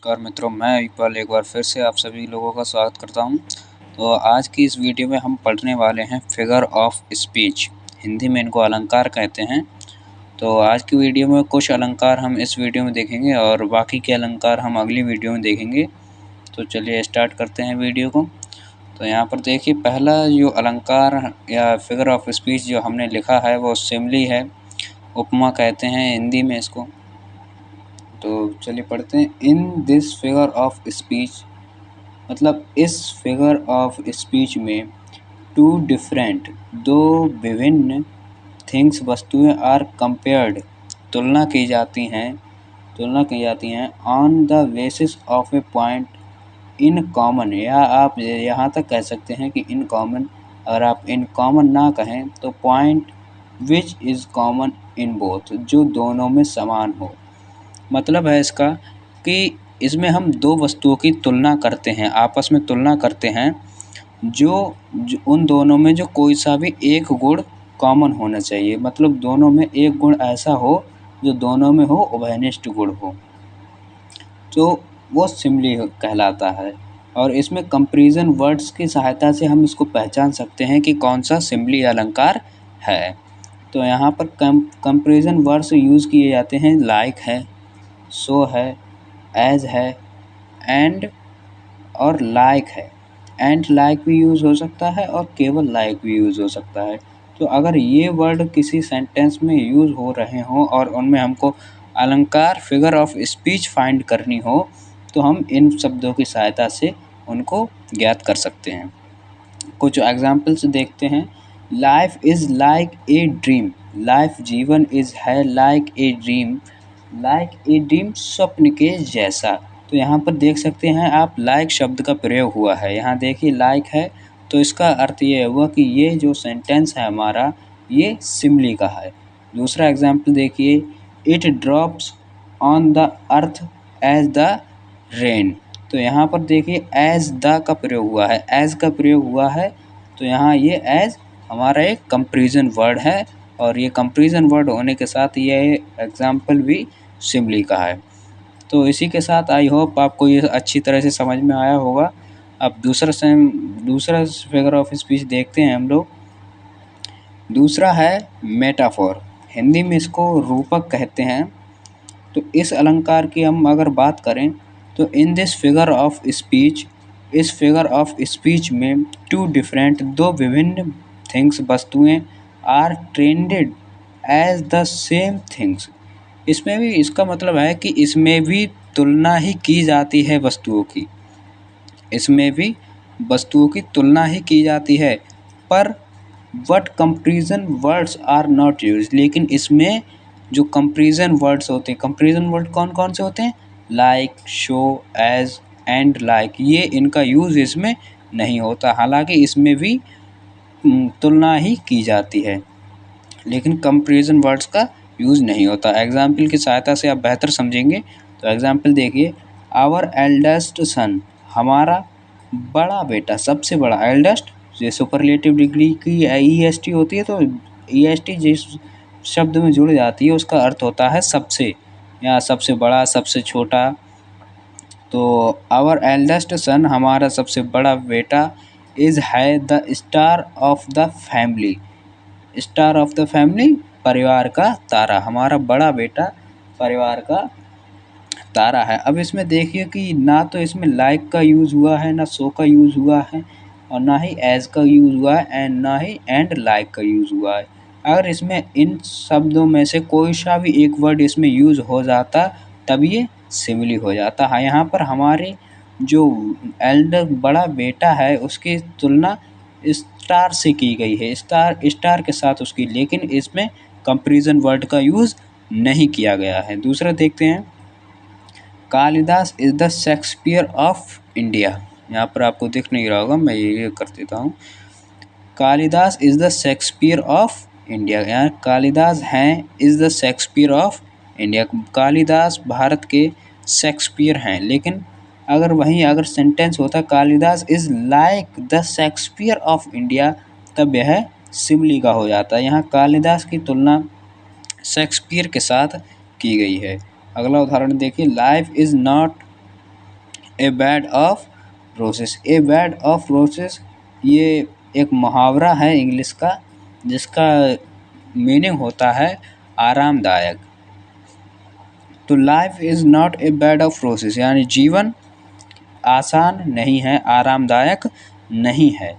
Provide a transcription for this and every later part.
नमस्कार मित्रों, मैं इकबाल एक बार फिर से आप सभी लोगों का स्वागत करता हूं। तो आज की इस वीडियो में हम पढ़ने वाले हैं फिगर ऑफ स्पीच। हिंदी में इनको अलंकार कहते हैं। तो आज की वीडियो में कुछ अलंकार हम इस वीडियो में देखेंगे और बाकी के अलंकार हम अगली वीडियो में देखेंगे। तो चलिए स्टार्ट करते हैं वीडियो को। तो यहाँ पर देखिए, पहला जो अलंकार या फिगर ऑफ स्पीच जो हमने लिखा है वो सिमिली है, उपमा कहते हैं हिंदी में इसको। तो चलिए पढ़ते हैं। इन दिस फिगर ऑफ स्पीच, मतलब इस फिगर ऑफ स्पीच में टू डिफरेंट, दो विभिन्न, थिंग्स वस्तुएं आर कंपेयर्ड, तुलना की जाती हैं on the basis of A point in common, या आप यहाँ तक कह सकते हैं कि इन कॉमन। अगर आप इन कॉमन ना कहें तो point which is common in both, जो दोनों में समान हो। मतलब है इसका कि इसमें हम दो वस्तुओं की तुलना करते हैं, आपस में तुलना करते हैं, जो उन दोनों में जो कोई सा भी एक गुण कॉमन होना चाहिए। मतलब दोनों में एक गुण ऐसा हो जो दोनों में हो उभयनिष्ठ गुण हो, तो वो सिमिली कहलाता है। और इसमें कंपैरिजन वर्ड्स की सहायता से हम इसको पहचान सकते हैं कि कौन सा सिमिली अलंकार है। तो यहाँ पर कंपैरिजन वर्ड्स यूज़ किए जाते हैं, लाइक है, सो है, एज है, एंड और लाइक है। एंड लाइक भी यूज़ हो सकता है और केवल लाइक भी यूज़ हो सकता है। तो अगर ये वर्ड किसी सेंटेंस में यूज़ हो रहे हों और उनमें हमको अलंकार फिगर ऑफ स्पीच फाइंड करनी हो, तो हम इन शब्दों की सहायता से उनको ज्ञात कर सकते हैं। कुछ एग्जाम्पल्स देखते हैं। Life is like a dream, life जीवन इज़ है like a dream, like a dream स्वप्न के जैसा। तो यहाँ पर देख सकते हैं आप, लाइक शब्द का प्रयोग हुआ है। यहाँ देखिए लाइक है, तो इसका अर्थ ये हुआ कि ये जो सेंटेंस है हमारा, ये सिमिली का है। दूसरा एग्जाम्पल देखिए, it drops on the earth as the rain. तो यहाँ पर देखिए एज द का प्रयोग हुआ है, एज का प्रयोग हुआ है। तो यहाँ ये एज हमारा एक कंपैरिजन वर्ड है, और ये कंपैरिजन वर्ड होने के साथ ये एग्जाम्पल भी सिमिली का है। तो इसी के साथ आई होप आपको ये अच्छी तरह से समझ में आया होगा। अब दूसरा फिगर ऑफ स्पीच देखते हैं हम लोग। दूसरा है मेटाफोर, हिंदी में इसको रूपक कहते हैं। तो इस अलंकार की हम अगर बात करें तो in this figure of speech, इस फिगर ऑफ स्पीच में टू डिफरेंट, दो विभिन्न, थिंग्स वस्तुएं are trended as the same things. इसमें भी इसका मतलब है कि इसमें भी तुलना ही की जाती है वस्तुओं की, इसमें भी वस्तुओं की तुलना ही की जाती है, पर but comparison words are not use. लेकिन इसमें जो कंपैरिजन वर्ड्स होते हैं, कंपैरिजन वर्ड कौन कौन से होते हैं? Like, so, as, and like, ये इनका यूज़ इसमें नहीं होता। हालांकि इसमें भी तुलना ही की जाती है, लेकिन कंपैरिजन वर्ड्स का यूज़ नहीं होता। एग्जाम्पल की सहायता से आप बेहतर समझेंगे। तो एग्जाम्पल देखिए, आवर एल्डेस्ट सन, हमारा बड़ा बेटा, सबसे बड़ा। एल्डेस्ट ये सुपरलेटिव डिग्री की EST होती है, तो EST जिस शब्द में जुड़ जाती है उसका अर्थ होता है सबसे, या सबसे बड़ा, सबसे छोटा। तो आवर एल्डेस्ट सन, हमारा सबसे बड़ा बेटा, इज़ है the star of the family, star of the family, परिवार का तारा। हमारा बड़ा बेटा परिवार का तारा है। अब इसमें देखिए कि ना तो इसमें लाइक का यूज़ हुआ है, ना सो का यूज़ हुआ है, और ना ही एज का यूज़ हुआ है, एंड ना ही एंड लाइक का यूज़ हुआ है। अगर इसमें इन शब्दों में से कोई सा भी एक वर्ड इसमें यूज़ हो जाता तब ये सिमिली हो जाता है। यहाँ पर हमारे जो एल्डर बड़ा बेटा है उसकी तुलना स्टार से की गई है, स्टार के साथ उसकी, लेकिन इसमें कंपैरिजन वर्ड का यूज़ नहीं किया गया है। दूसरा देखते हैं, Kalidas is the Shakespeare of India. यहाँ पर आपको दिख नहीं रहा होगा, मैं ये कर देता हूँ। Kalidas is the Shakespeare of India, यहाँ कालिदास हैं is the Shakespeare of India. Kalidas Bharat के शेक्सपियर हैं, लेकिन अगर सेंटेंस होता Kalidas is like the Shakespeare of India, तब यह सिमिली का हो जाता है। यहाँ कालिदास की तुलना शेक्सपियर के साथ की गई है। अगला उदाहरण देखिए, life is not a bed of रोसेस। A bed of रोसेस ये एक मुहावरा है इंग्लिश का, जिसका मीनिंग होता है आरामदायक। तो life is not a bed of रोसेस, यानी जीवन आसान नहीं है, आरामदायक नहीं है।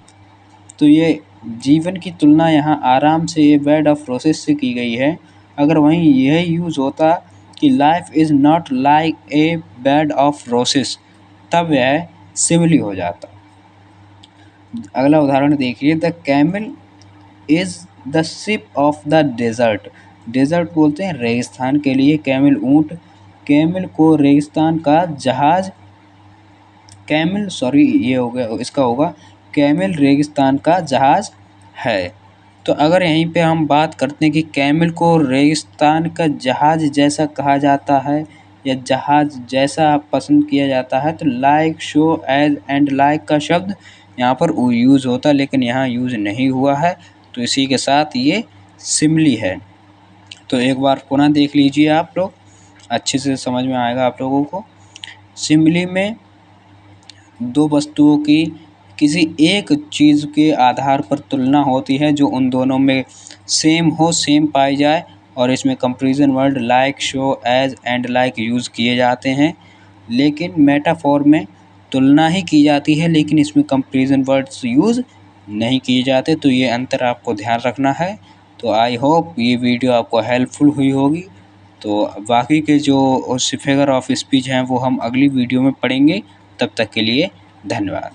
तो ये जीवन की तुलना यहाँ आराम से ए बेड ऑफ रोसेस से की गई है। अगर वहीं यह यूज़ होता कि life is not like a bed of roses, तब यह सिमिली हो जाता। अगला उदाहरण देखिए, the camel is the ship of the desert. Desert बोलते हैं रेगिस्तान के लिए, कैमल ऊँट। कैमल को रेगिस्तान का जहाज, कैमल सॉरी ये हो गया, इसका होगा कैमल रेगिस्तान का जहाज है। तो अगर यहीं पे हम बात करते हैं कि कैमल को रेगिस्तान का जहाज जैसा कहा जाता है या जहाज जैसा पसंद किया जाता है, तो like, so, as and like का शब्द यहाँ पर यूज़ होता, लेकिन यहाँ यूज़ नहीं हुआ है, तो इसी के साथ ये सिमिली है। तो एक बार पुनः देख लीजिए आप लोग, अच्छे से समझ में आएगा आप लोगों को। सिमिली में दो वस्तुओं की किसी एक चीज़ के आधार पर तुलना होती है जो उन दोनों में सेम हो, सेम पाई जाए, और इसमें comparison word like, so, as and like use किए जाते हैं। लेकिन मेटाफोर में तुलना ही की जाती है, लेकिन इसमें कंपैरिजन वर्ड्स यूज़ नहीं किए जाते। तो ये अंतर आपको ध्यान रखना है। तो आई होप ये वीडियो आपको हेल्पफुल हुई होगी। तो बाकी के जो फिगर ऑफ स्पीच हैं वो हम अगली वीडियो में पढ़ेंगे। तब तक के लिए धन्यवाद।